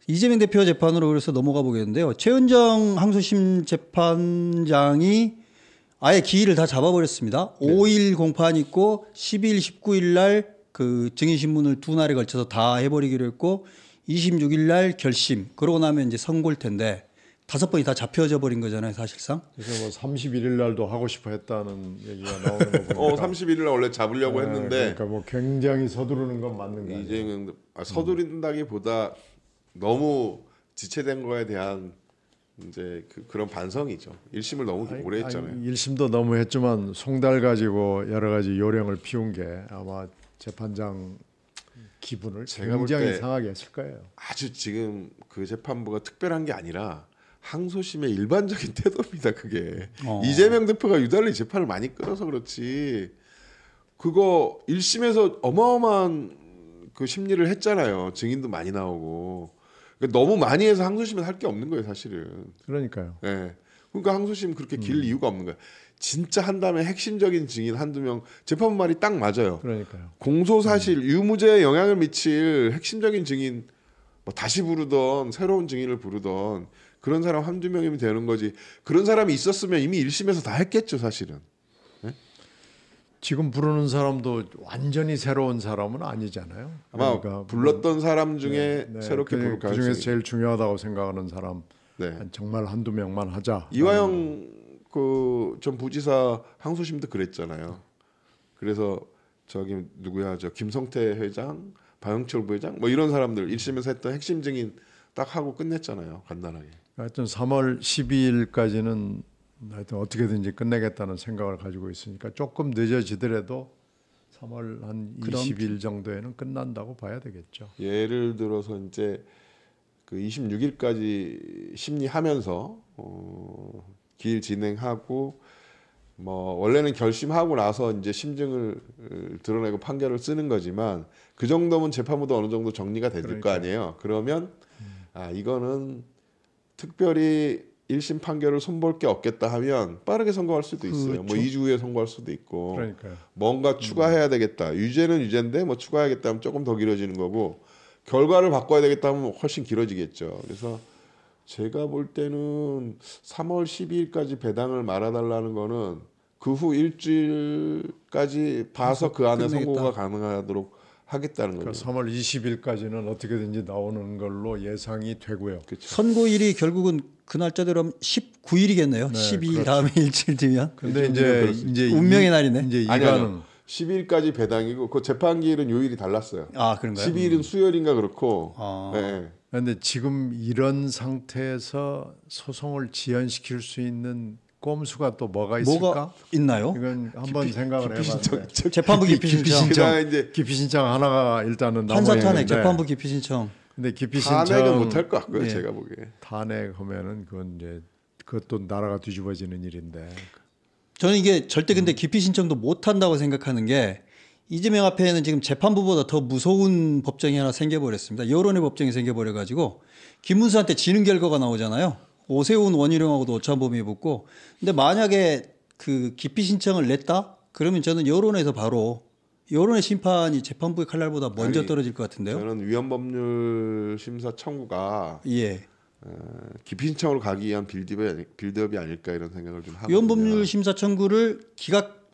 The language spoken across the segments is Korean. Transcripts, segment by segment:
이재명 대표 재판으로 그래서 넘어가 보겠는데요. 최은정 항소심 재판장이 아예 기일을 다 잡아버렸습니다. 네. 5일 공판 있고 10일, 19일 날 그 증인신문을 두 날에 걸쳐서 다 해버리기로 했고 26일 날 결심. 그러고 나면 이제 선고일 텐데 5번이 다 잡혀져 버린 거잖아요, 사실상. 그래서 뭐 31일 날도 하고 싶어 했다는 얘기가 나오는 거 보니까 31일 날 원래 잡으려고 했는데 그러니까 뭐 굉장히 서두르는 건 맞는 거예요. 이재명 서두른다기보다 너무 지체된 거에 대한 이제 그런 반성이죠. 1심을 너무 오래 했잖아요. 1심도 너무 했지만 송달 가지고 여러 가지 요령을 피운 게 아마 재판장 기분을 제가 볼 굉장히 때 상하게 했을 거예요. 아주 지금 그 재판부가 특별한 게 아니라 항소심의 일반적인 태도입니다. 그게 이재명 대표가 유달리 재판을 많이 끌어서 그렇지. 그거 1심에서 어마어마한 그 심리를 했잖아요. 증인도 많이 나오고. 그러니까 너무 많이 해서 항소심에서 할 게 없는 거예요, 사실은. 그러니까요. 네. 그러니까 항소심 그렇게 길 이유가 없는 거예요. 진짜 한다면 핵심적인 증인 한두 명 재판부 말이 딱 맞아요. 그러니까요. 공소 사실 유무죄에 영향을 미칠 핵심적인 증인 뭐 다시 부르던 새로운 증인을 부르던 그런 사람 한두 명이면 되는 거지. 그런 사람이 있었으면 이미 1심에서 다 했겠죠, 사실은. 네? 지금 부르는 사람도 완전히 새로운 사람은 아니잖아요. 아마 그러니까 불렀던 사람 중에 네, 새롭게 부를 그 가능성이 중에서 제일 중요하다고 생각하는 사람 네. 정말 한두 명만 하자. 이화영 그 전 부지사 항소심도 그랬잖아요. 그래서 저기 누구야 저 김성태 회장, 박영철 부회장 뭐 이런 사람들 1심에서 했던 핵심 증인 딱 하고 끝냈잖아요. 간단하게. 하여튼 3월 12일까지는 하여튼 어떻게든지 끝내겠다는 생각을 가지고 있으니까 조금 늦어지더라도 3월 한 20일 정도에는 끝난다고 봐야 되겠죠. 예를 들어서 이제 그 26일까지 심리하면서 기일 진행하고 뭐 원래는 결심하고 나서 이제 심증을 드러내고 판결을 쓰는 거지만 그 정도면 재판부도 어느 정도 정리가 될 거 아니에요. 그러면 아 이거는 특별히 1심 판결을 손볼 게 없겠다 하면 빠르게 선고할 수도 있어요. 뭐 2주 후에 선고할 수도 있고 그러니까요. 뭔가 추가해야 되겠다. 유죄는 유죄인데 뭐 추가해야겠다 하면 조금 더 길어지는 거고 결과를 바꿔야 되겠다 하면 훨씬 길어지겠죠. 그래서 제가 볼 때는 3월 12일까지 배당을 말아달라는 거는 그 후 일주일까지 봐서 그 안에 끝내겠다. 선고가 가능하도록 하겠다는 거죠. 그러니까 3월 20일까지는 어떻게든지 나오는 걸로 예상이 되고요. 그렇죠. 선고일이 결국은 그 날짜대로 하면 19일이겠네요. 네, 12일 그렇죠. 다음에 일주일 뒤면. 근데 그럴 이제 운명의 날이네. 이제 아니, 이거는 아니요. 10일까지 배당이고 그 재판기일은 요일이 달랐어요. 아, 그런가요? 12일은 수요일인가 그렇고. 아. 네. 그런데 지금 이런 상태에서 소송을 지연시킬 수 있는 꼼수가 또 뭐가 있을까? 뭐가 있나요? 이건 한번 생각을 해봤는데 재판부 기피 신청. 그다음에 이제 기피 신청 하나가 일단은 판사 탄핵, 남아있는데 재판부 기피 신청. 근데 기피 탄핵은 신청 못할 것 같고요. 네. 제가 보기에. 탄핵하면은 그건 이제 그것도 나라가 뒤집어지는 일인데 저는 이게 절대 근데 기피 신청도 못 한다고 생각하는 게 이재명 앞에는 지금 재판부보다 더 무서운 법정이 하나 생겨버렸습니다. 여론의 법정이 생겨버려가지고 김문수한테 지는 결과가 나오잖아요. 오세훈 원희룡하고도 오찬범위 붙고. 근데 만약에 그 기피 신청을 냈다? 그러면 저는 여론에서 바로 여론의 심판이 재판부의 칼날보다 먼저 아니, 떨어질 것 같은데요. 저는 위헌법률 심사 청구가 예. 기피 신청으로 가기 위한 빌드업이 아닐까 이런 생각을 좀 하거든요. 위헌법률 심사 청구를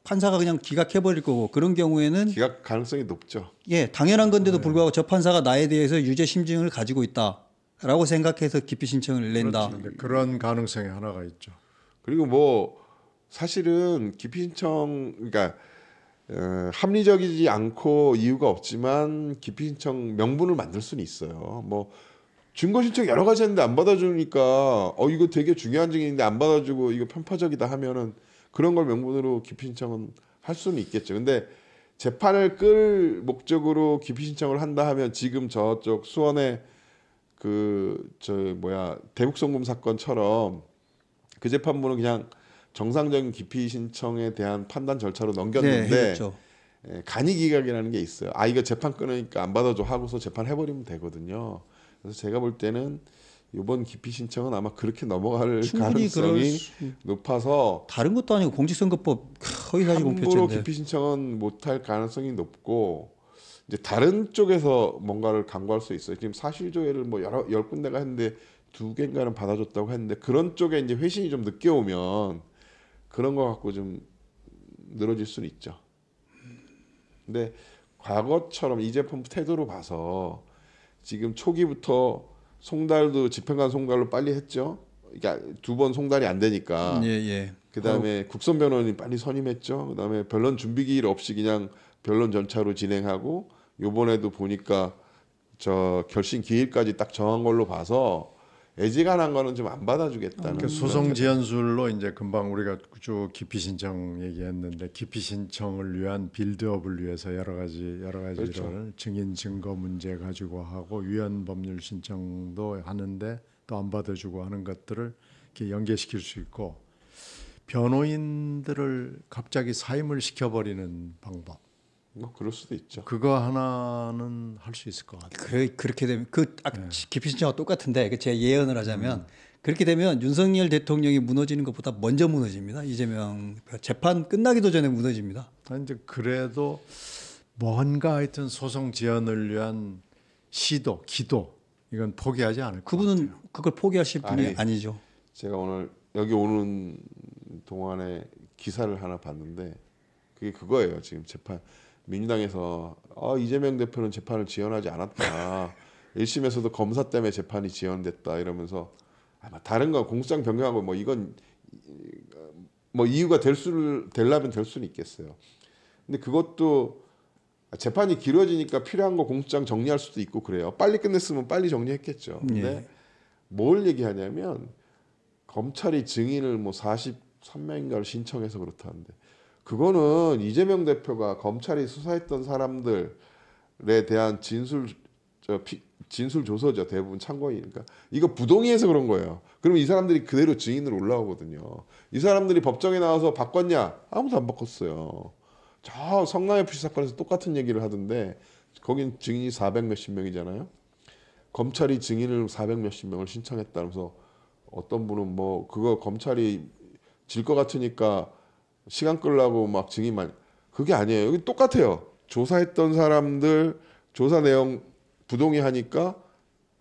판사가 그냥 기각해버릴 거고 그런 경우에는 기각 가능성이 높죠. 예, 당연한 건데도 불구하고 저 판사가 나에 대해서 유죄 심증을 가지고 있다라고 생각해서 기피 신청을 낸다. 근데 그런 가능성이 하나가 있죠. 그리고 뭐 사실은 기피 신청 그러니까 합리적이지 않고 이유가 없지만 기피 신청 명분을 만들 수는 있어요. 뭐 증거 신청 여러 가지 했는데 안 받아주니까 이거 되게 중요한 증인인데 안 받아주고 이거 편파적이다 하면은 그런 걸 명분으로 기피 신청은 할 수는 있겠죠. 근데 재판을 끌 목적으로 기피 신청을 한다 하면 지금 저쪽 수원의 대북송금 사건처럼 그 재판부는 그냥 정상적인 기피 신청에 대한 판단 절차로 넘겼는데 네, 해줬죠. 간이 기각이라는 게 있어요. 이거 재판 끊으니까 안 받아줘 하고서 재판 해버리면 되거든요. 그래서 제가 볼 때는 이번 기피 신청은 아마 그렇게 넘어갈 충분히 가능성이 높아서 다른 것도 아니고 공직선거법 허위사실 함부로 공표죄인데 기피 신청은 못할 가능성이 높고 이제 다른 쪽에서 뭔가를 강구할 수 있어요. 지금 사실조회를 뭐 여러 10군데가 했는데 2개인가는 받아줬다고 했는데 그런 쪽에 이제 회신이 좀 늦게 오면 그런 거 갖고 좀 늘어질 수는 있죠. 근데 과거처럼 이재명 태도로 봐서 지금 초기부터 송달도 집행관 송달로 빨리 했죠. 그러니까 2번 송달이 안 되니까. 예, 예. 그다음에 국선 변호인이 빨리 선임했죠. 그다음에 변론 준비 기일 없이 그냥 변론 전차로 진행하고 요번에도 보니까 저 결심 기일까지 딱 정한 걸로 봐서 애지간한 거는 좀 안 받아주겠다는. 그러니까 소송 지연술로 이제 금방 우리가 쭉 기피 신청 얘기했는데 기피 신청을 위한 빌드업을 위해서 여러 가지를 그렇죠. 증인 증거 문제 가지고 하고 위헌 법률 신청도 하는데 또 안 받아주고 하는 것들을 이렇게 연계시킬 수 있고 변호인들을 갑자기 사임을 시켜버리는 방법 뭐 그럴 수도 있죠. 그거 하나는 할 수 있을 것 같아요. 그렇게 되면 기피 신청과 똑같은데 제가 예언을 하자면 그렇게 되면 윤석열 대통령이 무너지는 것보다 먼저 무너집니다. 이재명 재판 끝나기도 전에 무너집니다. 이제 그래도 뭔가 하여튼 소송 지연을 위한 시도, 기도 이건 포기하지 않을 것 그분은 같아요. 그걸 포기하실 분이 아니, 아니죠. 제가 오늘 여기 오는 동안에 기사를 하나 봤는데 그게 그거예요. 지금 재판 민주당에서 이재명 대표는 재판을 지연하지 않았다. 1심에서도 검사 때문에 재판이 지연됐다 이러면서 아마 다른 건 공소장 변경하고 뭐 이건 뭐 이유가 되려면 될 수는 있겠어요. 근데 그것도 재판이 길어지니까 필요한 거 공소장 정리할 수도 있고 그래요. 빨리 끝냈으면 빨리 정리했겠죠. 근데 예. 뭘 얘기하냐면 검찰이 증인을 뭐 43명인가를 신청해서 그렇다는데 그거는 이재명 대표가 검찰이 수사했던 사람들에 대한 진술 조서죠. 대부분 참고인이니까 이거 부동의해서 그런 거예요. 그러면 이 사람들이 그대로 증인으로 올라오거든요. 이 사람들이 법정에 나와서 바꿨냐? 아무도 안 바꿨어요. 저 성남 FC 사건에서 똑같은 얘기를 하던데 거긴 증인이 400 몇십 명이잖아요. 검찰이 증인을 400 몇십 명을 신청했다면서 어떤 분은 뭐 그거 검찰이 질 것 같으니까 시간 끌라고 막 증인만 그게 아니에요. 여기 똑같아요. 조사했던 사람들 조사 내용 부동의하니까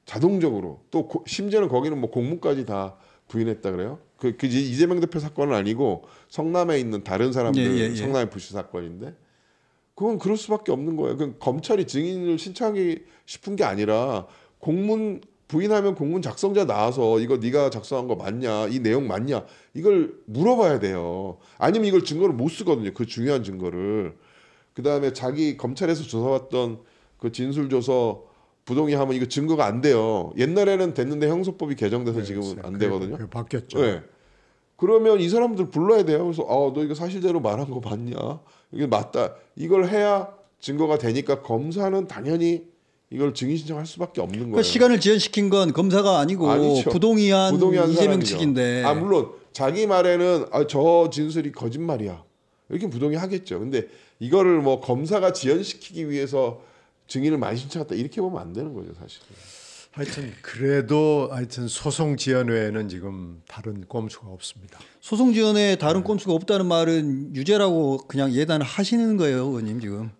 자동적으로 또 심지어는 거기는 뭐 공무까지 다 부인했다 그래요. 그 이재명 대표 사건은 아니고 성남에 있는 다른 사람들 성남 FC 사건인데 그건 그럴 수밖에 없는 거예요. 그 검찰이 증인을 신청하기 싶은 게 아니라 공문 부인하면 공문 작성자 나와서 이거 네가 작성한 거 맞냐, 이 내용 맞냐 이걸 물어봐야 돼요. 아니면 이걸 증거를 못 쓰거든요. 그 중요한 증거를. 그 다음에 자기 검찰에서 조사받던 그 진술조서 부동의하면 이거 증거가 안 돼요. 옛날에는 됐는데 형소법이 개정돼서 지금은 안 되거든요. 그게 바뀌었죠. 네. 그러면 이 사람들 불러야 돼요. 그래서 너 이거 사실대로 말한 거 맞냐? 이게 맞다. 이걸 해야 증거가 되니까 검사는 당연히 이걸 증인 신청할 수밖에 없는 거예요. 그 시간을 지연시킨 건 검사가 아니고 아니죠. 부동의한 이재명 사람이죠. 측인데. 물론 자기 말에는 저 진술이 거짓말이야. 이렇게 부동의하겠죠. 근데 이거를 뭐 검사가 지연시키기 위해서 증인을 많이 신청했다 이렇게 보면 안 되는 거죠, 사실. 하여튼 그래도 하여튼 소송 지연 외에는 지금 다른 꼼수가 없습니다. 소송 지연에 다른 꼼수가 없다는 말은 유죄라고 그냥 예단을 하시는 거예요, 의원님 지금.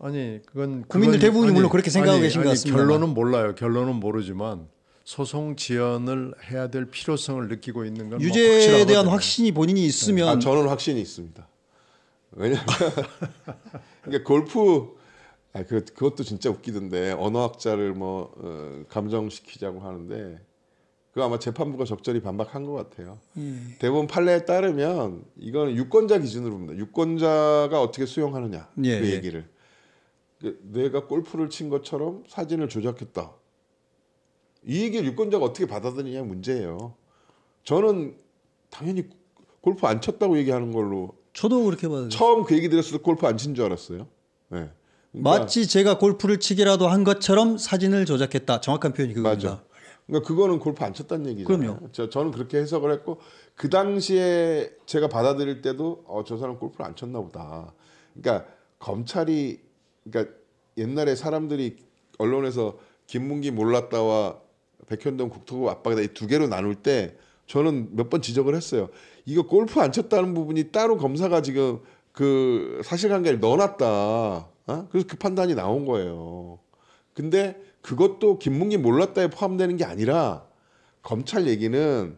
아니 그건 국민들 대부분이 물론 그렇게 생각하고 계신 것 같습니다. 결론은 몰라요. 결론은 모르지만 소송 지연을 해야 될 필요성을 느끼고 있는 건 유죄에 뭐 대한 확신이 본인이 있으면 저는 확신이 있습니다. 왜냐면 그러니까 골프 그것도 진짜 웃기던데 언어학자를 감정시키자고 하는데 그거 아마 재판부가 적절히 반박한 것 같아요. 대법원 판례에 따르면 이건 유권자 기준으로 봅니다. 유권자가 어떻게 수용하느냐 그 얘기를. 내가 골프를 친 것처럼 사진을 조작했다. 이 얘기를 유권자가 어떻게 받아들이냐 문제예요. 저는 당연히 골프 안 쳤다고 얘기하는 걸로. 저도 그렇게 받아들여요. 처음 그 얘기 들었을 때 골프 안 친 줄 알았어요. 네. 그러니까, 마치 제가 골프를 치기라도 한 것처럼 사진을 조작했다. 정확한 표현이 그겁니다. 맞아. 그러니까 그거는 골프 안 쳤다는 얘기잖아요. 그럼요. 저는 그렇게 해석을 했고 그 당시에 제가 받아들일 때도 저 사람 골프를 안 쳤나 보다. 그러니까 검찰이 그러니까 옛날에 사람들이 언론에서 김문기 몰랐다와 백현동 국토부 압박이다 이 두 개로 나눌 때 저는 몇 번 지적을 했어요. 이거 골프 안 쳤다는 부분이 따로 검사가 지금 그 사실관계를 넣어놨다. 그래서 그 판단이 나온 거예요. 근데 그것도 김문기 몰랐다에 포함되는 게 아니라 검찰 얘기는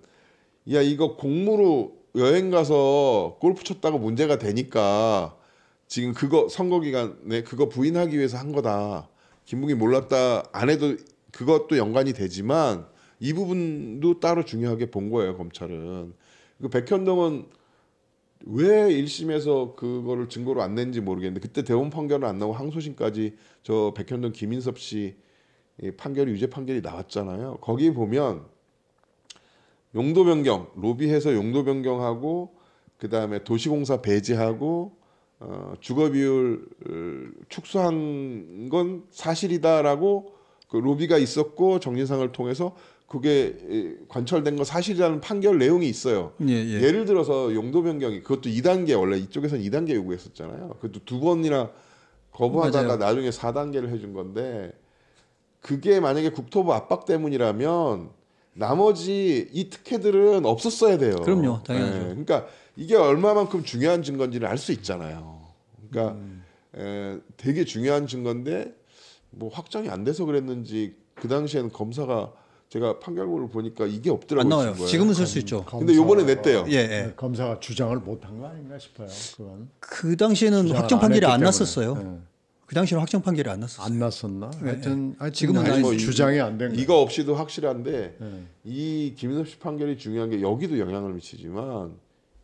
야 이거 공무로 여행 가서 골프 쳤다고 문제가 되니까 지금 그거 선거 기간에 그거 부인하기 위해서 한 거다. 김문기 몰랐다 안 해도 그것도 연관이 되지만 이 부분도 따로 중요하게 본 거예요. 검찰은. 그 백현동은 왜 1심에서 그거를 증거로 안 낸지 모르겠는데 그때 대법원 판결은 안 나오고 항소심까지 저 백현동 김인섭 씨 판결이 유죄 판결이 나왔잖아요. 거기 보면 용도 변경, 로비해서 용도 변경하고 그다음에 도시공사 배제하고 주거 비율 축소한 건 사실이다라고 그 로비가 있었고 정진상을 통해서 그게 관철된 거 사실이라는 판결 내용이 있어요. 예를 들어서 용도 변경이 그것도 2단계 원래 이쪽에서는 2단계 요구했었잖아요. 그것도 2번이나 거부하다가 맞아요. 나중에 4단계를 해준 건데 그게 만약에 국토부 압박 때문이라면 나머지 이 특혜들은 없었어야 돼요. 그럼요, 당연하죠. 그러니까 이게 얼마만큼 중요한 증거인지를 알 수 있잖아요. 그러니까 되게 중요한 증거인데 뭐 확정이 안 돼서 그랬는지 그 당시에는 검사가 제가 판결문을 보니까 이게 없더라고요. 안 나와요. 증거에. 지금은 쓸 수 있죠. 근데 요번에 냈대요. 예, 예. 검사가 주장을 못한 거 아닌가 싶어요. 그건 그 당시에는 주장을 확정 안 판결이 했기 안 때문에. 났었어요. 예. 그 당시에는 확정 판결이 안 났었어요. 안 났었나? 하여튼 지금은 아니, 뭐 주장이 안 된 거. 이거 없이도 확실한데 예. 이 김인섭 씨 판결이 중요한 게 여기도 영향을 미치지만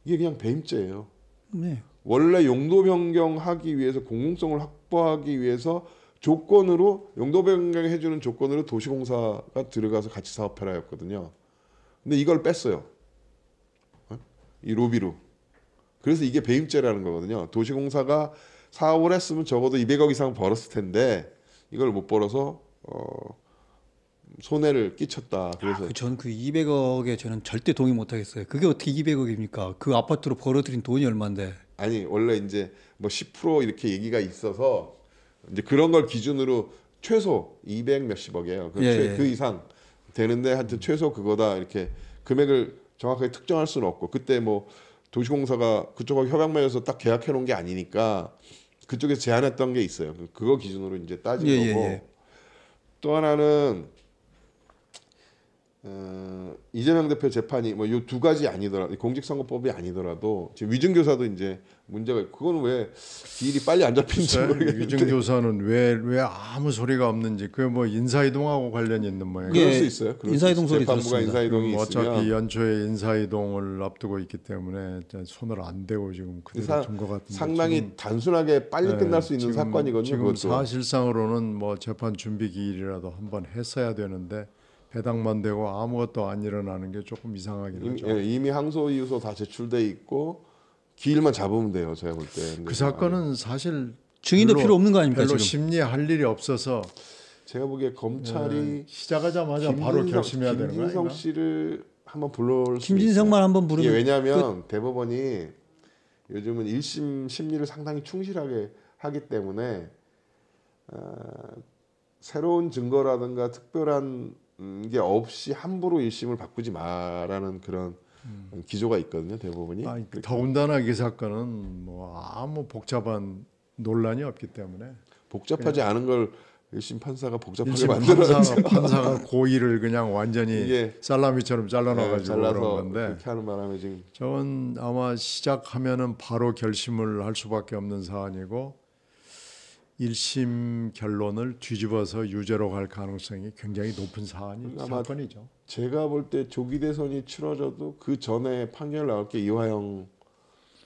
이게 그냥 배임죄예요. 네. 원래 용도 변경하기 위해서 공공성을 확보하기 위해서 조건으로 용도 변경해 주는 조건으로 도시공사가 들어가서 같이 사업해라였거든요. 근데 이걸 뺐어요. 이 로비로. 그래서 이게 배임죄라는 거거든요. 도시공사가 사업을 했으면 적어도 200억 이상 벌었을 텐데 이걸 못 벌어서 손해를 끼쳤다. 그래서 저는 그 200억에 저는 절대 동의 못 하겠어요. 그게 어떻게 200억입니까? 그 아파트로 벌어들인 돈이 얼마인데. 아니 원래 이제 뭐 10% 이렇게 얘기가 있어서 이제 그런 걸 기준으로 최소 200 몇십억이에요. 그 이상 되는데 하여튼 최소 그거다 이렇게 금액을 정확하게 특정할 수는 없고 그때 뭐 도시공사가 그쪽하고 협약 맺어서 딱 계약해 놓은 게 아니니까 그쪽에서 제안했던 게 있어요. 그거 기준으로 이제 따진 거고 또 하나는 이재명 대표 재판이 뭐 요 두 가지 아니더라도 공직선거법이 아니더라도 지금 위증교사도 이제 문제가 있고 그거는 왜 기일이 빨리 안 잡힌지 모르겠는데 위증교사는 왜 아무 소리가 없는지 그 뭐 인사이동하고 관련이 있는 모양이에요. 그럴 수 있어요. 그럴 인사이동 수 있어요. 소리 재판부가 들었습니다. 인사이동이 어차피 있으면 연초에 인사이동을 앞두고 있기 때문에 손을 안 대고 지금 그대로 둔 것 같은데 상당히 지금, 단순하게 빨리 끝날 수 있는 지금, 사건이거든요. 지금 그것도. 사실상으로는 뭐 재판 준비 기일이라도 한번 했어야 되는데 배당만 되고 아무것도 안 일어나는 게 조금 이상하긴 하죠. 이미 항소 이유서 다 제출돼 있고 기일만 잡으면 돼요. 제가 볼 때. 그 사건은 사실 증인도 별로- 필요 없는 거 아닙니까 별로 지금? 심리할 일이 없어서 제가 보기에 검찰이 시작하자마자 바로 결심해야 되는 거야. 김진성 씨를 한번 불러올 수 김진성만 한번 이게 부르면 왜냐하면 대법원이 요즘은 1심 심리를 상당히 충실하게 하기 때문에 새로운 증거라든가 특별한 게 없이 함부로 1심을 바꾸지 마라는 그런 기조가 있거든요. 대법원이. 더군다나 이 사건은 뭐 아무 복잡한 논란이 없기 때문에 복잡하지 않은 걸 1심 판사가 복잡하게 일심 만들어서 판사가 고의를 그냥 완전히 이게 살라미처럼 잘라놔가지고 잘라서 그런 건데 그렇게 하는 바람에 지금 저건 아마 시작하면은 바로 결심을 할 수밖에 없는 사안이고 1심 결론을 뒤집어서 유죄로 갈 가능성이 굉장히 높은 아마 사건이죠. 제가 볼 때 조기 대선이 치러져도 그 전에 판결 나올 게 이화영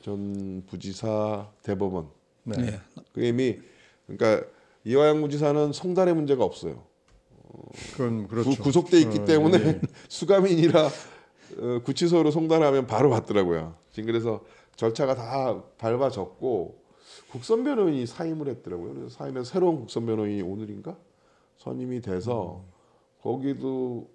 전 부지사 대법원. 네. 그 이미 그러니까 이화영 부지사는 성달의 문제가 없어요. 그건 그렇죠. 구속돼 있기 때문에 예. 수감인이라 구치소로 송달하면 바로 받더라고요. 지금 그래서 절차가 다 밟아졌고 국선 변호인이 사임을 했더라고요. 그래서 사임해서 새로운 국선 변호인이 오늘인가 선임이 돼서 거기도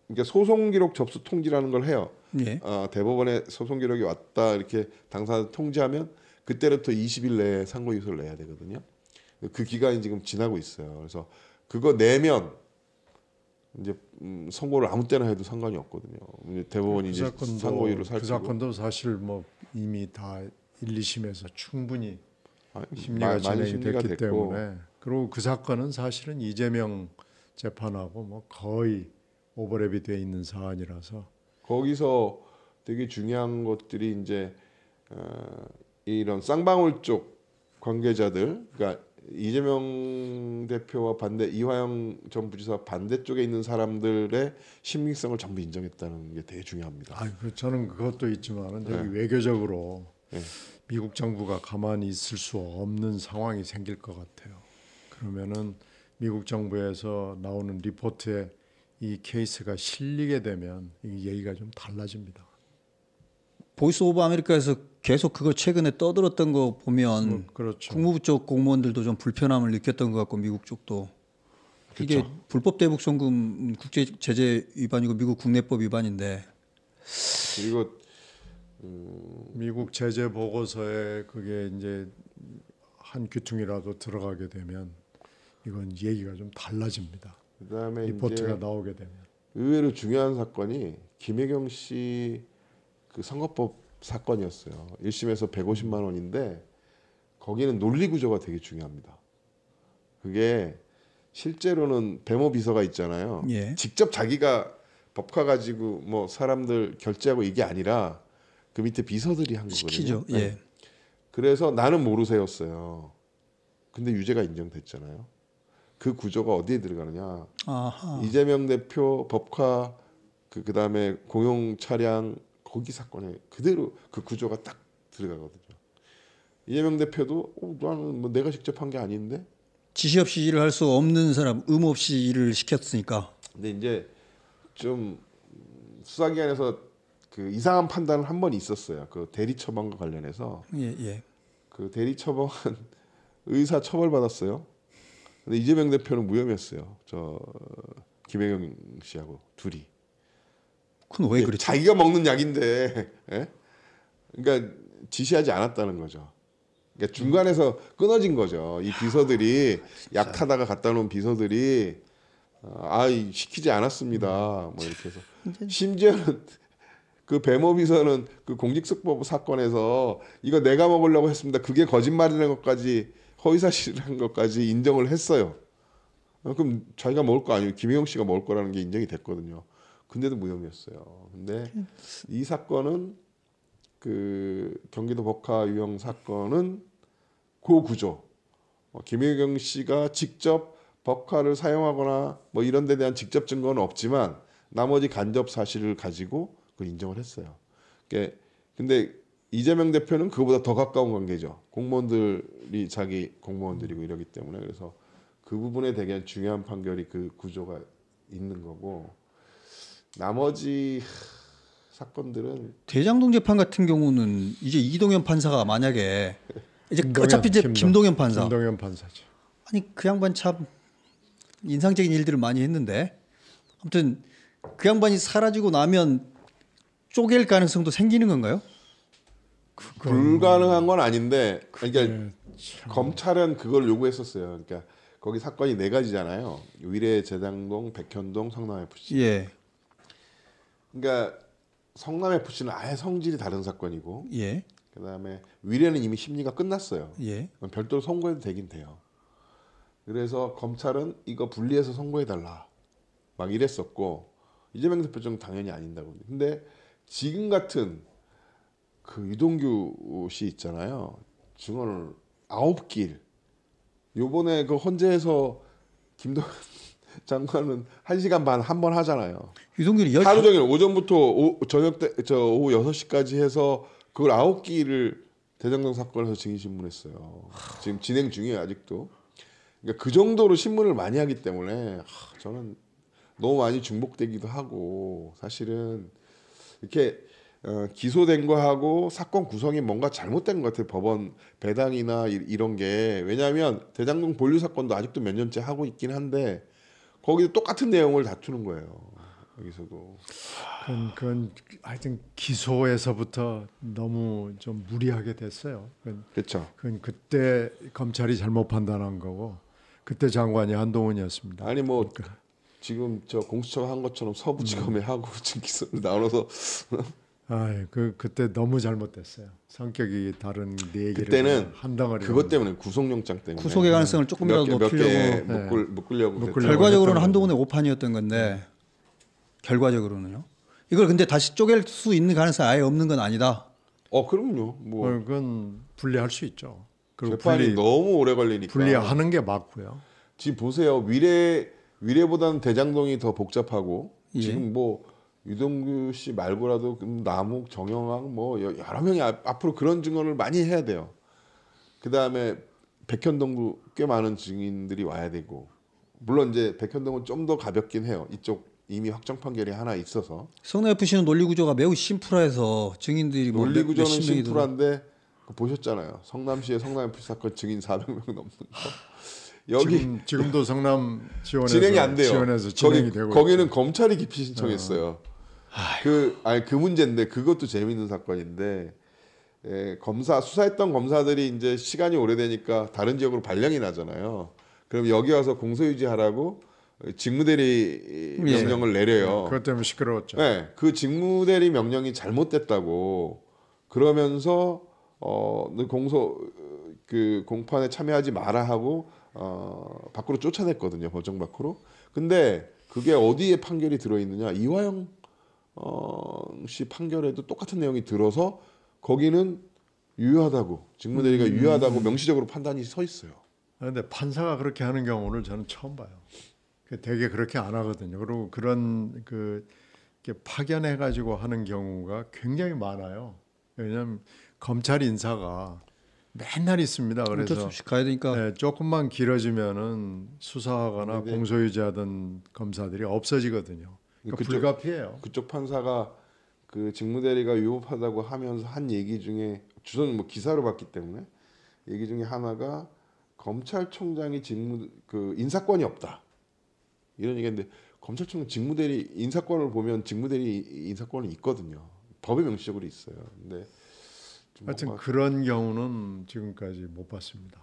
이게 소송 기록 접수 통지라는 걸 해요. 예. 대법원에 소송 기록이 왔다 이렇게 당사자 통지하면 그때부터 20일 내에 상고 유서를 내야 되거든요. 그 기간이 지금 지나고 있어요. 그래서 그거 내면 이제 선고를 아무 때나 해도 상관이 없거든요. 이제 대법원이 이제 상고유를 그 살피고 사건도 사실 뭐 이미 다 1, 2심에서 충분히 심리가 많이 진행이 심리가 됐기 됐고. 때문에 그리고 그 사건은 사실은 이재명 재판하고 뭐 거의 오버랩이 돼 있는 사안이라서 거기서 되게 중요한 것들이 이제 이런 쌍방울 쪽 관계자들, 그러니까 이재명 대표와 반대 이화영 전 부지사 반대쪽에 있는 사람들의 신빙성을 전부 인정했다는 게 되게 중요합니다. 저는 그것도 있지만은 네. 여기 외교적으로 네. 미국 정부가 가만히 있을 수 없는 상황이 생길 것 같아요. 그러면은 미국 정부에서 나오는 리포트에 이 케이스가 실리게 되면 이 얘기가 좀 달라집니다. 보이스 오브 아메리카에서 계속 그거 최근에 떠들었던 거 보면 그렇죠. 국무부 쪽 공무원들도 좀 불편함을 느꼈던 것 같고 미국 쪽도 이게 그렇죠. 불법 대북 송금 국제 제재 위반이고 미국 국내법 위반인데 그리고 미국 제재 보고서에 그게 이제 한 귀퉁이라도 들어가게 되면 이건 얘기가 좀 달라집니다. 그다음에 리포트가 이제 나오게 되면. 의외로 중요한 사건이 김혜경 씨 그 선거법 사건이었어요. 1심에서 150만 원인데 거기는 논리 구조가 되게 중요합니다. 그게 실제로는 배모 비서가 있잖아요. 예. 직접 자기가 법카 가지고 뭐 사람들 결제하고 이게 아니라 그 밑에 비서들이 한 거거든요. 시키죠. 네. 예. 그래서 나는 모르세요였어요. 근데 유죄가 인정됐잖아요. 그 구조가 어디에 들어가느냐? 아하. 이재명 대표 법카 그다음에 공용 차량 거기 사건에 그대로 그 구조가 딱 들어가거든요. 이재명 대표도 나는 뭐 내가 직접 한 게 아닌데. 지시 없이 일을 할 수 없는 사람 의무 없이 일을 시켰으니까. 근데 이제 좀 수사기관에서 그 이상한 판단을 한 번 있었어요. 그 대리 처방과 관련해서 예, 예. 그 대리 처방은 의사 처벌 받았어요. 근데 이재명 대표는 무혐의였어요. 저 김혜경 씨하고 둘이. 그건 왜 그랬죠? 자기가 먹는 약인데, 예? 그러니까 지시하지 않았다는 거죠. 그러니까 중간에서 끊어진 거죠. 이 비서들이 약 타다가 갖다 놓은 비서들이 시키지 않았습니다. 뭐 이렇게 해서 심지어는 그 배모 비서는 그 공직선거법 사건에서 이거 내가 먹으려고 했습니다. 그게 거짓말이라는 것까지 허위사실이라는 것까지 인정을 했어요. 그럼 자기가 먹을 거 아니에요. 김혜영 씨가 먹을 거라는 게 인정이 됐거든요. 근데도 무혐의였어요. 근데 이 사건은 그 경기도 법카 유형 사건은 그 구조. 김혜경 씨가 직접 법카를 사용하거나 뭐 이런 데 대한 직접 증거는 없지만 나머지 간접 사실을 가지고 그걸 인정을 했어요. 근데 이재명 대표는 그거보다 더 가까운 관계죠. 공무원들이 자기 공무원들이고 이러기 때문에 그래서 그 부분에 되게 중요한 판결이 그 구조가 있는 거고 나머지 사건들은 대장동 재판 같은 경우는 이제 이동현 판사가 만약에 이제 어차피 이제 김동현 판사. 김동현 판사죠. 아니 그 양반 참 인상적인 일들을 많이 했는데 아무튼 그 양반이 사라지고 나면 쪼갤 가능성도 생기는 건가요? 불가능한 건 아닌데 그러니까 검찰은 그걸 요구했었어요. 그러니까 거기 사건이 네 가지잖아요. 위례, 재당동, 백현동, 성남 FC. 예. 그러니까 성남 FC는 아예 성질이 다른 사건이고 예. 그다음에 위례는 이미 심리가 끝났어요. 예. 별도로 선고해도 되긴 돼요. 그래서 검찰은 이거 분리해서 선고해달라 막 이랬었고 이재명 대표 좀 당연히 아닌다고. 근데 지금 같은 그 유동규 씨 있잖아요. 증언을 9길. 요번에 그 헌재에서 김동현 장관은 1시간 반 한 번 하잖아요. 유동규는 하루 종일 오전부터 저녁 때 오후 6시까지 해서 그걸 9기를 대장동 사건에서 증인 신문했어요. 지금 진행 중이에요, 아직도. 그러니까 그 정도로 신문을 많이 하기 때문에 저는 너무 많이 중복되기도 하고 사실은 이렇게 기소된 거하고 사건 구성이 뭔가 잘못된 것 같아요. 법원 배당이나 이런 게. 왜냐하면 대장동 본류 사건도 아직도 몇 년째 하고 있긴 한데 거기도 똑같은 내용을 다투는 거예요. 여기서도. 그건 하여튼 기소에서부터 너무 좀 무리하게 됐어요. 그렇죠. 그건 그때 검찰이 잘못 판단한 거고 그때 장관이 한동훈이었습니다. 아니 뭐 지금 저 공수처가 한 것처럼 서부지검에 하고 지금 기소를 나눠서 그때 너무 잘못됐어요. 성격이 다른 네 얘기를 그때는 한 덩어리. 그것 때문에 구속영장 때문에 구속의 가능성을 조금이라도 높이려고 묶으려고 결과적으로는 한동훈의 오판이었던 건데 결과적으로는요. 이걸 근데 다시 쪼갤 수 있는 가능성이 아예 없는 건 아니다. 그럼요. 뭐 그건 분리할 수 있죠. 그리고 재판이 너무 오래 걸리니까 분리하는 게 맞고요. 지금 보세요. 위례보다는 대장동이 더 복잡하고 예. 지금 뭐 유동규 씨 말고라도 남욱, 정영학 뭐 여러 명이 앞으로 그런 증언을 많이 해야 돼요. 그 다음에 백현동도 꽤 많은 증인들이 와야 되고 물론 이제 백현동은 좀 더 가볍긴 해요. 이쪽 이미 확정 판결이 하나 있어서 성남 FC는 논리 구조가 매우 심플해서 증인들이 뭐 논리 구조는 몇십 명이 심플한데 보셨잖아요. 성남시의 성남 FC 사건 증인 400명 넘는 거. 여기 지금도 성남 지원에서 진행이 안 돼요. 지원해서 진행이 되고 거기는 있죠. 검찰이 기피 신청했어요. 그 문제인데 그것도 재밌는 사건인데 수사했던 검사들이 이제 시간이 오래되니까 다른 지역으로 발령이 나잖아요. 그럼 여기 와서 공소유지하라고 직무대리 명령을 내려요. 그것 때문에 시끄러웠죠. 네, 그 직무대리 명령이 잘못됐다고 그러면서 그 공판에 참여하지 마라 하고 밖으로 쫓아냈거든요. 법정 밖으로. 근데 그게 어디에 판결이 들어있느냐? 이화영 씨 판결에도 똑같은 내용이 들어서 거기는 유효하다고 직무대리가 유효하다고 명시적으로 판단이 서 있어요. 그런데 판사가 그렇게 하는 경우를 저는 처음 봐요. 되게 그렇게 안 하거든요. 그리고 그런 이렇게 파견해 가지고 하는 경우가 굉장히 많아요. 왜냐하면 검찰 인사가 맨날 있습니다. 어쩔 수 그래서 없이 가야 되니까 조금만 길어지면은 수사하거나 네네. 공소유지하던 검사들이 없어지거든요. 그러니까 불가피해요. 그쪽 판사가 그 직무대리가 위법하다고 하면서 한 얘기 중에 주소는 뭐 기사로 봤기 때문에 얘기 중에 하나가 검찰총장이 인사권이 없다 이런 얘기인데 검찰총장 직무대리 인사권을 보면 직무대리 인사권이 있거든요. 법에 명시적으로 있어요. 근데 하여튼 그런 경우는 지금까지 못 봤습니다.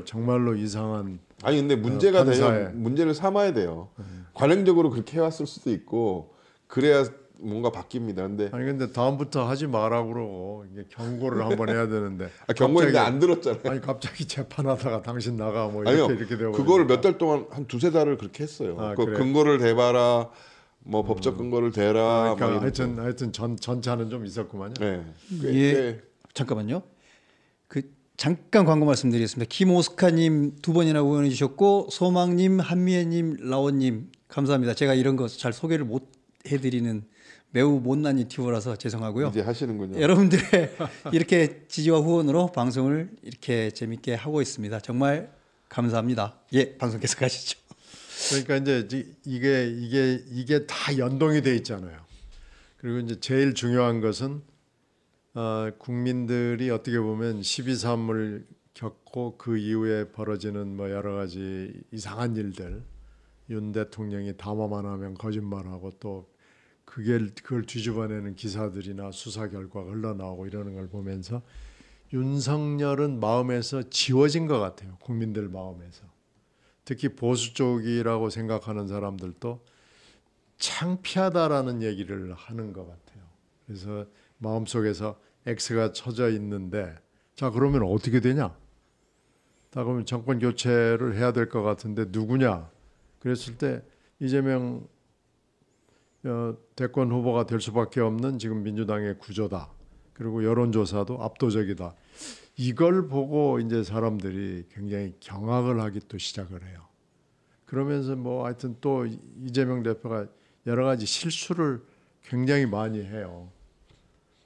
정말로 이상한. 아니 근데 문제가 판사의. 되면 문제를 삼아야 돼요. 관행적으로 그렇게 해왔을 수도 있고 그래야 뭔가 바뀝니다. 근데 다음부터 하지 마라 그러고 이게 경고를 한번 해야 되는데. 경고인데 안 들었잖아요. 갑자기 재판하다가 당신 나가 뭐 아니요, 이렇게 되고. 그거를 몇 달 동안 한 두세 달을 그렇게 했어요. 그 그래요? 근거를 대봐라, 뭐 법적 근거를 대라. 그러니까 뭐 이런 하여튼 전차는 좀 있었구만요. 네. 예. 잠깐만요. 잠깐 광고 말씀드리겠습니다. 김오스카님 2번이나 후원해 주셨고 소망님, 한미애님, 라온님 감사합니다. 제가 이런 거 잘 소개를 못 해드리는 매우 못난 유튜버라서 죄송하고요. 이제 하시는군요. 여러분들의 이렇게 지지와 후원으로 방송을 이렇게 재밌게 하고 있습니다. 정말 감사합니다. 예, 방송 계속하시죠. 그러니까 이제 이게 다 연동이 돼 있잖아요. 그리고 이제 제일 중요한 것은 국민들이 어떻게 보면 12.3을 겪고 그 이후에 벌어지는 뭐 여러 가지 이상한 일들, 윤 대통령이 담화만 하면 거짓말하고 또 그걸 뒤집어내는 기사들이나 수사 결과가 흘러나오고 이러는 걸 보면서 윤석열은 마음에서 지워진 것 같아요. 국민들 마음에서. 특히 보수 쪽이라고 생각하는 사람들도 창피하다라는 얘기를 하는 것 같아요. 그래서 마음속에서 X가 쳐져 있는데 자 그러면 어떻게 되냐? 자 그러면 정권 교체를 해야 될 것 같은데 누구냐? 그랬을 때 이재명 대권 후보가 될 수밖에 없는 지금 민주당의 구조다. 그리고 여론조사도 압도적이다. 이걸 보고 이제 사람들이 굉장히 경악을 하기 또 시작을 해요. 그러면서 뭐 하여튼 또 이재명 대표가 여러 가지 실수를 굉장히 많이 해요.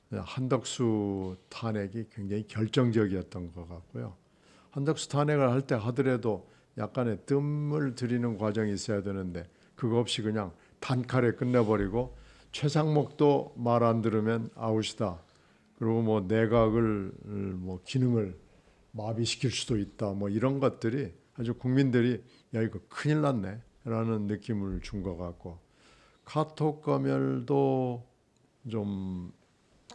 한덕수 탄핵이 굉장히 결정적이었던 것 같고요. 한덕수 탄핵을 할 때 하더라도 약간의 뜸을 들이는 과정이 있어야 되는데 그거 없이 그냥 단칼에 끝내버리고 최상목도 말 안 들으면 아웃이다. 그리고 뭐 내각을 뭐 기능을 마비시킬 수도 있다. 뭐 이런 것들이 아주 국민들이 야 이거 큰일 났네라는 느낌을 준 것 같고 카톡 검열도 좀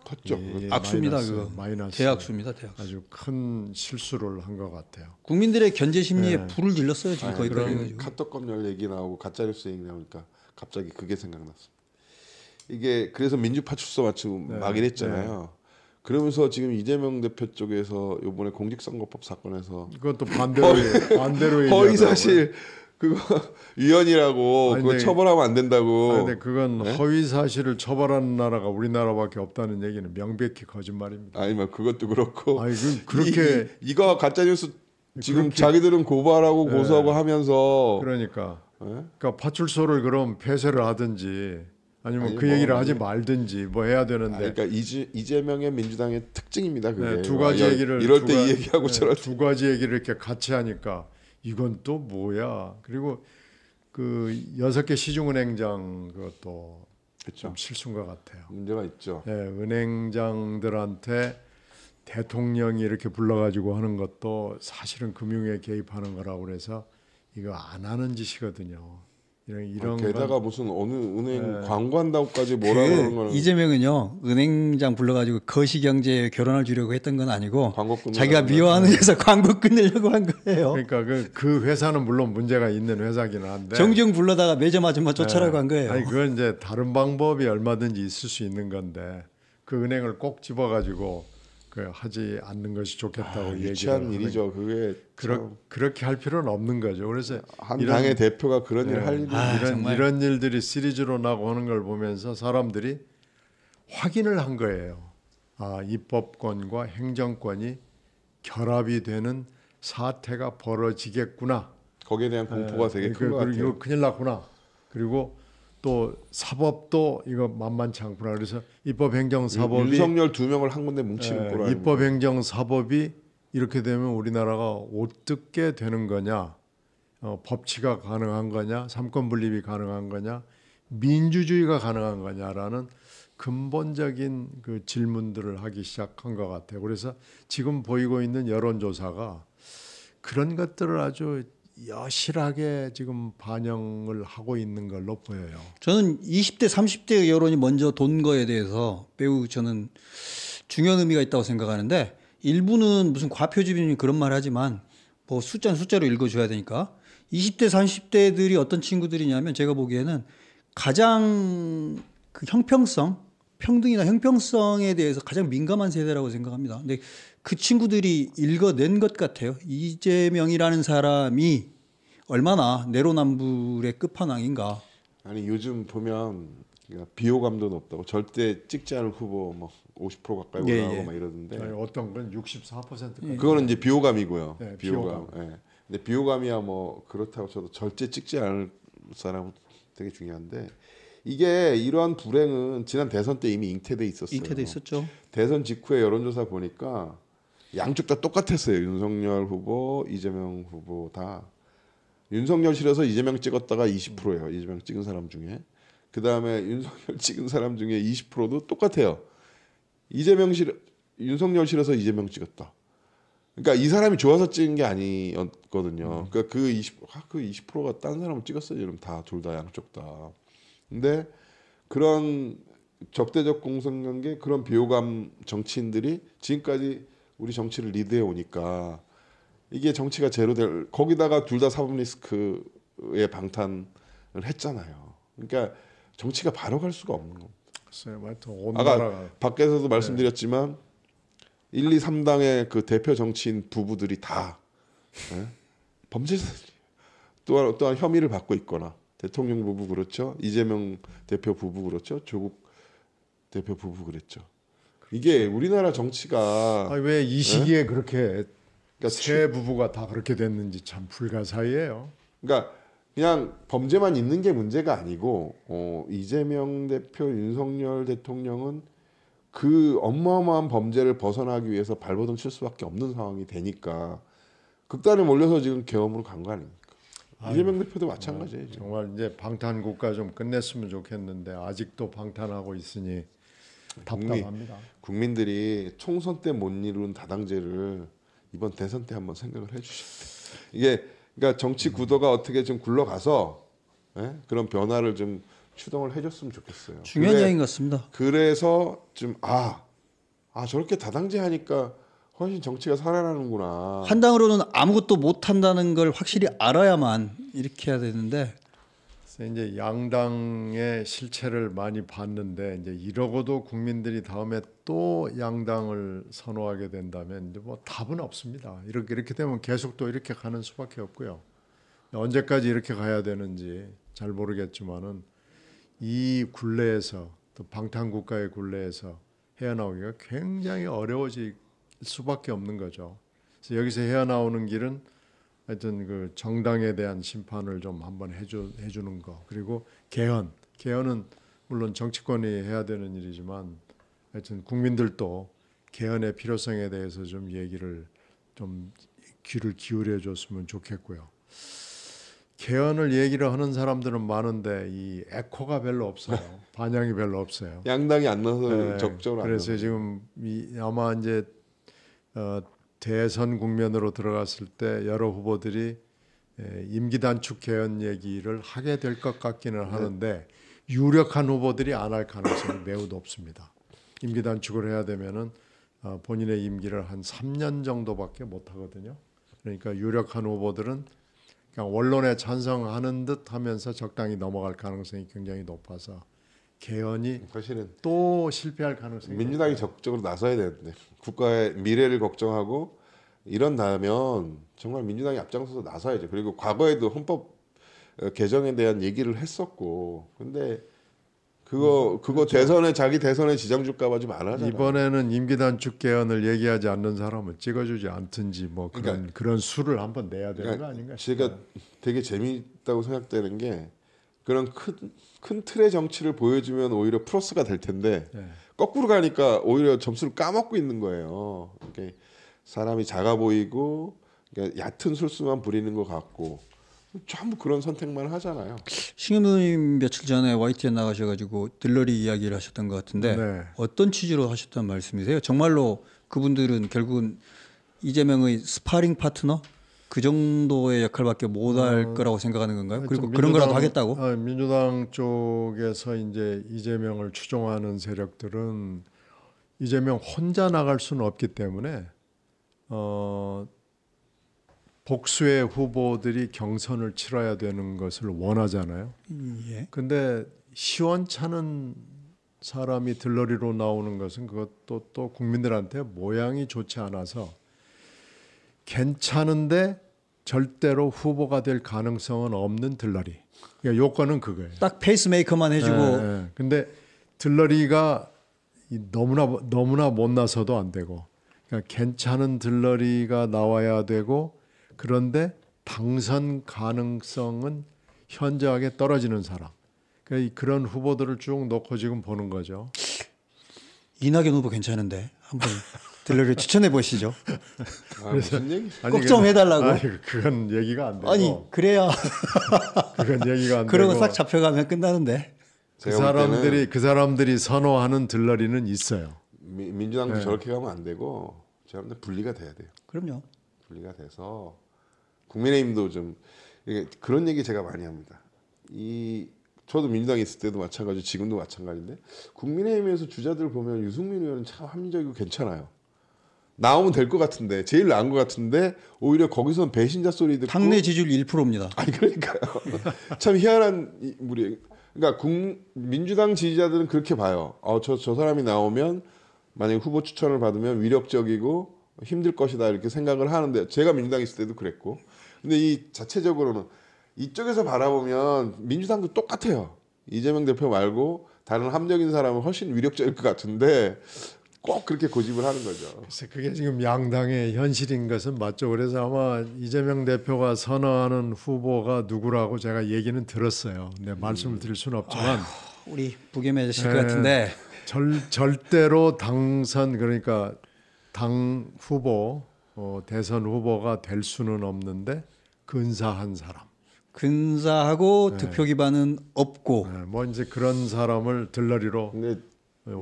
컸죠. 악수입니다. 그거 마이너스 대악수입니다. 대악수. 아주 큰 실수를 한 것 같아요. 국민들의 견제 심리에 불을 질렀어요. 지금 거기까지 그런 해가지고. 카톡 검열 얘기 나오고 가짜뉴스 얘기 나오니까 갑자기 그게 생각났습니다. 이게 그래서 민주파 출소 맞추고 네. 막이랬잖아요. 그러면서 지금 이재명 대표 쪽에서 이번에 공직선거법 사건에서 이것도 반대로 허위 사실 그거 위헌이라고 아니, 그거 근데- 처벌하면 안 된다고. 근데 그건 허위 사실을 처벌하는 나라가 우리나라밖에 없다는 얘기는 명백히 거짓말입니다. 아니 뭐 그것도 그렇고. 아니 그렇게 이거 가짜 뉴스 지금 그렇게- 자기들은 고발하고 고소하고 하면서 그러니까 파출소를 그럼 폐쇄를 하든지 아니면 아니, 그 뭐, 얘기를 하지 아니. 말든지 뭐 해야 되는데 그러니까 이재명의 민주당의 특징입니다. 그게 네, 두 가지 얘기를 이럴 두 때 가- 이 얘기하고 네, 저럴 때 두 가지 얘기를 이렇게 같이 하니까 이건 또 뭐야? 그리고 그 6개 시중은행장 그것도 그렇죠. 좀 실수인 것 같아요. 문제가 있죠. 예, 은행장들한테 대통령이 이렇게 불러가지고 하는 것도 사실은 금융에 개입하는 거라고 그래서 이거 안 하는 짓이거든요. 이런 게다가 건 무슨 어느 은행 네. 광고한다고까지 뭐라 그러는 거는 이재명은요 은행장 불러가지고 거시경제에 결혼을 주려고 했던 건 아니고 광고 끊으려고 자기가 했나? 미워하는 회사 광고 끊으려고 한 거예요. 그러니까 그 회사는 물론 문제가 있는 회사기는 한데 정중 불러다가 매점 아줌마 쫓아라고 한 거예요. 아니 그건 이제 다른 방법이 얼마든지 있을 수 있는 건데 그 은행을 꼭 집어가지고 그 하지 않는 것이 좋겠다고 얘기를 유치한 하는 일이죠. 그게 그렇게 할 필요는 없는 거죠. 그래서 한 당의 대표가 그런 일을 할 일이 정말. 이런 일들이 시리즈로 나고 하는 걸 보면서 사람들이 확인을 한 거예요. 아, 입법권과 행정권이 결합이 되는 사태가 벌어지겠구나. 거기에 대한 공포가 되게 큰 것 같아요. 이거 큰일 났구나. 그리고 또 사법도 이거 만만치 않구나. 그래서 입법행정사법이 윤석열 2명을 한 군데 뭉치는 꼴 아닙니까? 입법행정사법이 이렇게 되면 우리나라가 어떻게 되는 거냐? 법치가 가능한 거냐? 삼권분립이 가능한 거냐? 민주주의가 가능한 거냐라는 근본적인 그 질문들을 하기 시작한 것 같아요. 그래서 지금 보이고 있는 여론조사가 그런 것들을 아주 여실하게 지금 반영을 하고 있는 걸로 보여요. 저는 20대 30대 여론이 먼저 돈 거에 대해서 매우 저는 중요한 의미가 있다고 생각하는데 일부는 무슨 과표주의님 그런 말 하지만 뭐 숫자는 숫자로 읽어줘야 되니까 20대 30대들이 어떤 친구들이냐면 제가 보기에는 가장 그 형평성 평등이나 형평성에 대해서 가장 민감한 세대라고 생각합니다. 근데 그 친구들이 읽어낸 것 같아요. 이재명이라는 사람이 얼마나 내로남불의 끝판왕인가. 아니 요즘 보면 비호감도 높다고 절대 찍지 않을 후보 뭐 50% 가까이 예, 올라가고 예. 막 이러던데 아니, 어떤 건 64%까지. 그거는 이제 비호감이고요. 네, 비호감. 예. 근데 비호감이야 뭐 그렇다고 쳐도 절대 찍지 않을 사람은 되게 중요한데 이게 이러한 불행은 지난 대선 때 이미 잉태돼 있었어요. 잉태돼 있었죠. 대선 직후에 여론조사 보니까 양쪽 다 똑같았어요. 윤석열 후보, 이재명 후보 다. 윤석열 실어서 이재명 찍었다가 20%예요. 이재명 찍은 사람 중에. 그 다음에 윤석열 찍은 사람 중에 20%도 똑같아요. 윤석열 실어서 이재명 찍었다. 그러니까 이 사람이 좋아서 찍은 게 아니었거든요. 그러니까 그 20%가 다른 사람을 찍었어요. 이러면 다 둘 다 양쪽 다. 근데 그런 적대적 공생관계, 그런 비호감 정치인들이 지금까지 우리 정치를 리드해 오니까 이게 정치가 제로될 거기다가 둘 다 사법 리스크에 방탄을 했잖아요. 그러니까 정치가 바로 갈 수가 없는 겁니다. 글쎄요, 하여튼 온 아까 나라가 밖에서도 말씀드렸지만 1, 2, 3당의 그 대표 정치인 부부들이 다 범죄자들이에요. 또한 혐의를 받고 있거나 대통령 부부 그렇죠. 이재명 대표 부부 그렇죠. 조국 대표 부부 그랬죠. 이게 우리나라 정치가 왜 이 시기에 그렇게 그러니까 세 부부가 다 그렇게 됐는지 참 불가사의예요. 그러니까 그냥 범죄만 있는 게 문제가 아니고 이재명 대표, 윤석열 대통령은 그 어마어마한 범죄를 벗어나기 위해서 발버둥 칠 수밖에 없는 상황이 되니까 극단에 몰려서 지금 계엄으로 간 거 아닙니까? 이재명 대표도 마찬가지예요. 지금. 정말 이제 방탄 국가 좀 끝냈으면 좋겠는데 아직도 방탄하고 있으니 답답합니다. 국민들이 총선 때 못 이룬 다당제를 이번 대선 때 한번 생각을 해주셔야 돼요. 이게 그러니까 정치 구도가 어떻게 좀 굴러가서 그런 변화를 좀 추동을 해줬으면 좋겠어요. 중요한 이야기인 것 같습니다. 그래서 좀 저렇게 다당제 하니까 훨씬 정치가 살아나는구나. 한당으로는 아무것도 못 한다는 걸 확실히 알아야만 이렇게 해야 되는데 그래서 이제 양당의 실체를 많이 봤는데 이제 이러고도 국민들이 다음에 또 양당을 선호하게 된다면 이제 뭐 답은 없습니다. 이렇게 되면 계속 또 이렇게 가는 수밖에 없고요. 언제까지 이렇게 가야 되는지 잘 모르겠지만은 이 굴레에서 또 방탄국가의 굴레에서 헤어나오기가 굉장히 어려워질 수밖에 없는 거죠. 그래서 여기서 헤어나오는 길은 하여튼 그 정당에 대한 심판을 좀 한번 해주는 거, 그리고 개헌은 물론 정치권이 해야 되는 일이지만 하여튼 국민들도 개헌의 필요성에 대해서 좀 얘기를 좀 귀를 기울여 줬으면 좋겠고요. 개헌을 얘기를 하는 사람들은 많은데 이 에코가 별로 없어요. 반향이 별로 없어요. 양당이 안 나서 네, 적극적으로 안 그래서 나서. 지금 아마 이제 대선 국면으로 들어갔을 때 여러 후보들이 임기 단축 개헌 얘기를 하게 될 것 같기는 하는데 유력한 후보들이 안 할 가능성이 매우 높습니다. 임기 단축을 해야 되면은 본인의 임기를 한 3년 정도밖에 못 하거든요. 그러니까 유력한 후보들은 그냥 원론에 찬성하는 듯 하면서 적당히 넘어갈 가능성이 굉장히 높아서 개헌이 사실은 또 실패할 가능성이 민주당이 적극적으로 나서야 되는데 국가의 미래를 걱정하고 이런다면 정말 민주당이 앞장서서 나서야죠. 그리고 과거에도 헌법 개정에 대한 얘기를 했었고, 근데 그거 대선에 자기 대선에 지장 줄까봐 좀 안 하잖아요. 이번에는 임기 단축 개헌을 얘기하지 않는 사람은 찍어주지 않든지 뭐 그런 수를 한번 내야 되는 거 아닌가 싶어요. 제가 되게 재미있다고 생각되는 게 그런 큰 틀의 정치를 보여주면 오히려 플러스가 될 텐데 네. 거꾸로 가니까 오히려 점수를 까먹고 있는 거예요. 이렇게 사람이 작아 보이고 그러니까 얕은 술수만 부리는 것 같고 전부 그런 선택만 하잖아요. 신경님 며칠 전에 YTN 나가셔가지고 들러리 이야기를 하셨던 것 같은데 네. 어떤 취지로 하셨단 말씀이세요? 정말로 그분들은 결국은 이재명의 스파링 파트너 그 정도의 역할밖에 못 할 거라고 생각하는 건가요? 그리고 그런 거라도 하겠다고? 민주당 쪽에서 이제 이재명을 추종하는 세력들은 이재명 혼자 나갈 수는 없기 때문에 복수의 후보들이 경선을 치러야 되는 것을 원하잖아요. 예. 근데 시원찮은 사람이 들러리로 나오는 것은 그것도 또 국민들한테 모양이 좋지 않아서 괜찮은데 절대로 후보가 될 가능성은 없는 들러리. 그러니까 요건은 그거예요. 딱 페이스메이커만 해주고 근데 들러리가 너무나 못 나서도 안 되고, 그러니까 괜찮은 들러리가 나와야 되고, 그런데 당선 가능성은 현저하게 떨어지는 사람. 그러니까 그런 후보들을 쭉 놓고 지금 보는 거죠. 이낙연 후보 괜찮은데 한번 들러리 추천해 보시죠. 무슨 얘기? 꼭 좀 해달라고. 아니, 그건 얘기가 안 되고. 아니 그래야 그건 얘기가 안 그러고 되고. 싹 잡혀가면 끝나는데. 그 사람들이 선호하는 들러리는 있어요. 민주당도 저렇게 가면 안 되고 제가 볼 때 분리가 돼야 돼요. 그럼요. 분리가 돼서 국민의힘도 좀 그런 얘기 제가 많이 합니다. 저도 민주당에 있을 때도 마찬가지고 지금도 마찬가지인데 국민의힘에서 주자들 보면 유승민 의원은 참 합리적이고 괜찮아요. 나오면 될 것 같은데 제일 나은 것 같은데 오히려 거기서는 배신자 소리 듣고 당내 지지율 1%입니다. 아니 그러니까요. 참 희한한 무리. 그러니까 민주당 지지자들은 그렇게 봐요. 저 사람이 나오면 만약에 후보 추천을 받으면 위력적이고 힘들 것이다 이렇게 생각을 하는데 제가 민주당에 있을 때도 그랬고 근데 이 자체적으로는 이쪽에서 바라보면 민주당도 똑같아요. 이재명 대표 말고 다른 합력인 사람은 훨씬 위력적일 것 같은데 꼭 그렇게 고집을 하는 거죠. 그래서 그게 지금 양당의 현실인 것은 맞죠. 그래서 아마 이재명 대표가 선호하는 후보가 누구라고 제가 얘기는 들었어요. 근데 말씀을 드릴 수는 없지만 우리 부겸해지실 것 같은데 절대로 당선 그러니까 당 후보 대선 후보가 될 수는 없는데 근사한 사람. 근사하고 득표 기반은 없고 뭐 이제 그런 사람을 들러리로 근데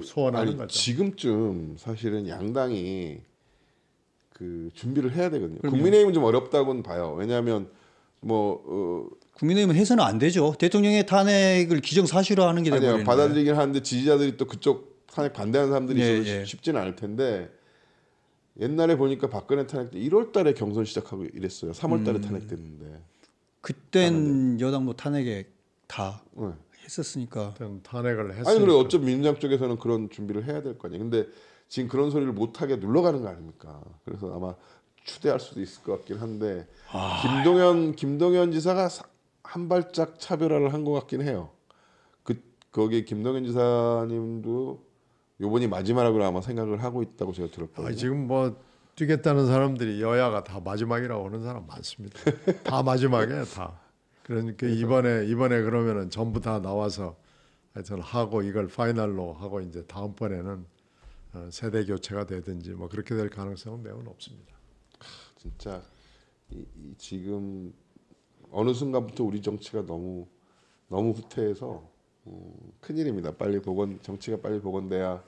소원하는 거죠. 지금쯤 사실은 양당이 그 준비를 해야 되거든요. 국민의힘은 좀 어렵다고는 봐요. 왜냐하면 국민의힘은 해서는 안 되죠. 대통령의 탄핵을 기정사실화 하는 게 되버리는데. 받아들이긴 하는데 지지자들이 또 그쪽 탄핵 반대하는 사람들이 예. 쉽지는 않을 텐데 옛날에 보니까 박근혜 탄핵 때 1월 달에 경선 시작하고 이랬어요. 3월 달에 탄핵됐는데. 그땐 여당도 탄핵에 다 네. 했었으니까. 일단 탄핵을 했으니까. 아니 그래 어차피 민주당 쪽에서는 그런 준비를 해야 될 거 아니에요. 근데 지금 그런 소리를 못하게 눌러가는 거 아닙니까? 그래서 아마 추대할 수도 있을 것 같긴 한데 김동연 지사가 한 발짝 차별화를 한 것 같긴 해요. 거기 김동연 지사님도 요번이 마지막으로 아마 생각을 하고 있다고 제가 들었거든요. 지금 뭐 뛰겠다는 사람들이 여야가 다 마지막이라고 하는 사람 많습니다. 다 마지막이에요, 다. 그러니까 이번에 그러면은 전부 다 나와서 하여튼 하고 이걸 파이널로 하고 이제 다음번에는 세대 교체가 되든지 뭐 그렇게 될 가능성은 매우 높습니다. 진짜 지금 어느 순간부터 우리 정치가 너무 후퇴해서 큰일입니다. 정치가 빨리 복원돼야.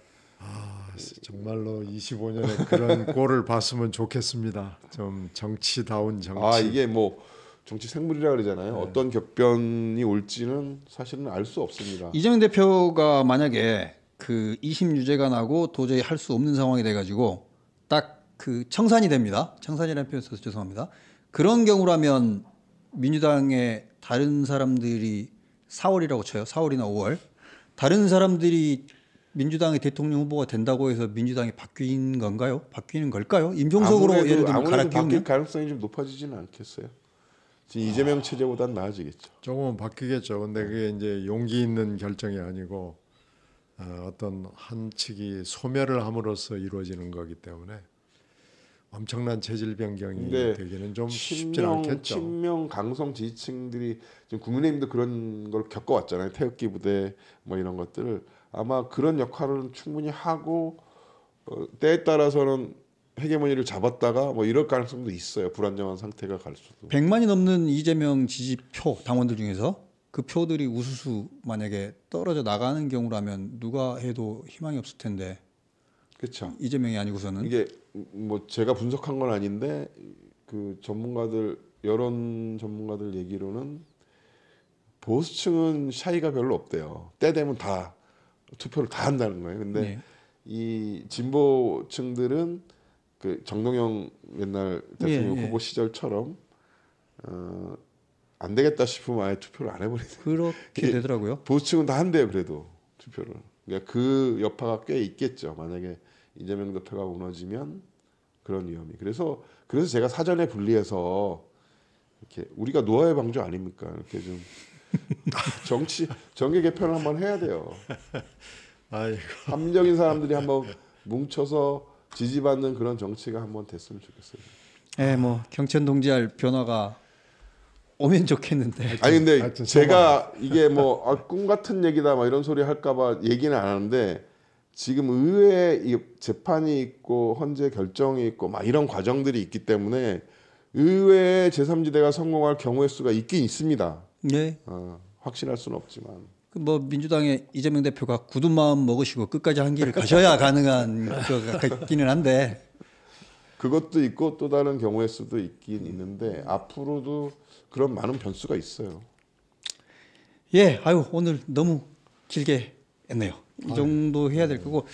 정말로 25년에 그런 꼴을 봤으면 좋겠습니다. 좀 정치다운 정치. 이게 뭐 정치 생물이라 그러잖아요. 어떤 격변이 올지는 사실은 알 수 없습니다. 이재명 대표가 만약에 그 2심 유죄가 나고 도저히 할 수 없는 상황이 돼가지고 딱 그 청산이 됩니다. 청산이라는 표현 써서 죄송합니다. 그런 경우라면 민주당의 다른 사람들이 4월이라고 쳐요. 4월이나 5월. 다른 사람들이 민주당의 대통령 후보가 된다고 해서 민주당이 바뀐 건가요? 바뀌는 걸까요? 임종석으로 예를 들면 갈아 아무래도 바뀔 끼우면 가능성이 좀 높아지지는 않겠어요. 지금 이재명 체제보다는 나아지겠죠. 조금은 바뀌겠죠. 근데 그게 이제 용기 있는 결정이 아니고 어떤 한 측이 소멸을 함으로써 이루어지는 거기 때문에 엄청난 체질 변경이 되기는 좀 쉽지 않겠죠. 친명 강성 지지층들이 지금 국민의힘도 그런 걸 겪어왔잖아요. 태극기 부대 뭐 이런 것들을 아마 그런 역할을 충분히 하고 때에 따라서는 헤게모니를 잡았다가 뭐 이럴 가능성도 있어요. 불안정한 상태가 갈 수도. 100만이 넘는 이재명 지지표 당원들 중에서 그 표들이 우수수 만약에 떨어져 나가는 경우라면 누가 해도 희망이 없을 텐데 그렇죠. 이재명이 아니고서는 이게 뭐 제가 분석한 건 아닌데 그 여론 전문가들 얘기로는 보수층은 샤이가 별로 없대요. 때 되면 다 투표를 다 한다는 거예요. 근데 네. 이 진보층들은 그 정동영 옛날 대통령 후보 시절처럼 안 되겠다 싶으면 아예 투표를 안 해버리는. 그렇게 되더라고요. 보수층은 다 한대요. 그래도 투표를. 그러니까 그 여파가 꽤 있겠죠. 만약에 이재명 대표가 무너지면 그런 위험이. 그래서 제가 사전에 분리해서 이렇게 우리가 노아의 방주 아닙니까? 이렇게 좀 정계 개편을 한번 해야 돼요. 아이고. 합리적인 사람들이 한번 뭉쳐서 지지받는 그런 정치가 한번 됐으면 좋겠어요. 예, 뭐 경천 동지할 변화가 오면 좋겠는데. 아니 근데 하여튼 제가 이게 뭐 꿈 같은 얘기다 막 이런 소리 할까봐 얘기는 안 하는데 지금 의회에 이 재판이 있고 헌재 결정이 있고 막 이런 과정들이 있기 때문에 의회에 제3지대가 성공할 경우의 수가 있긴 있습니다. 네. 확신할 수는 없지만. 뭐 민주당의 이재명 대표가 굳은 마음 먹으시고 끝까지 한 길을 가셔야 가능한 것 같기는 한데. 그것도 있고 또 다른 경우의 수도 있긴 있는데 앞으로도 그런 많은 변수가 있어요. 예, 아유 오늘 너무 길게 했네요. 이 정도 해야 될 거고.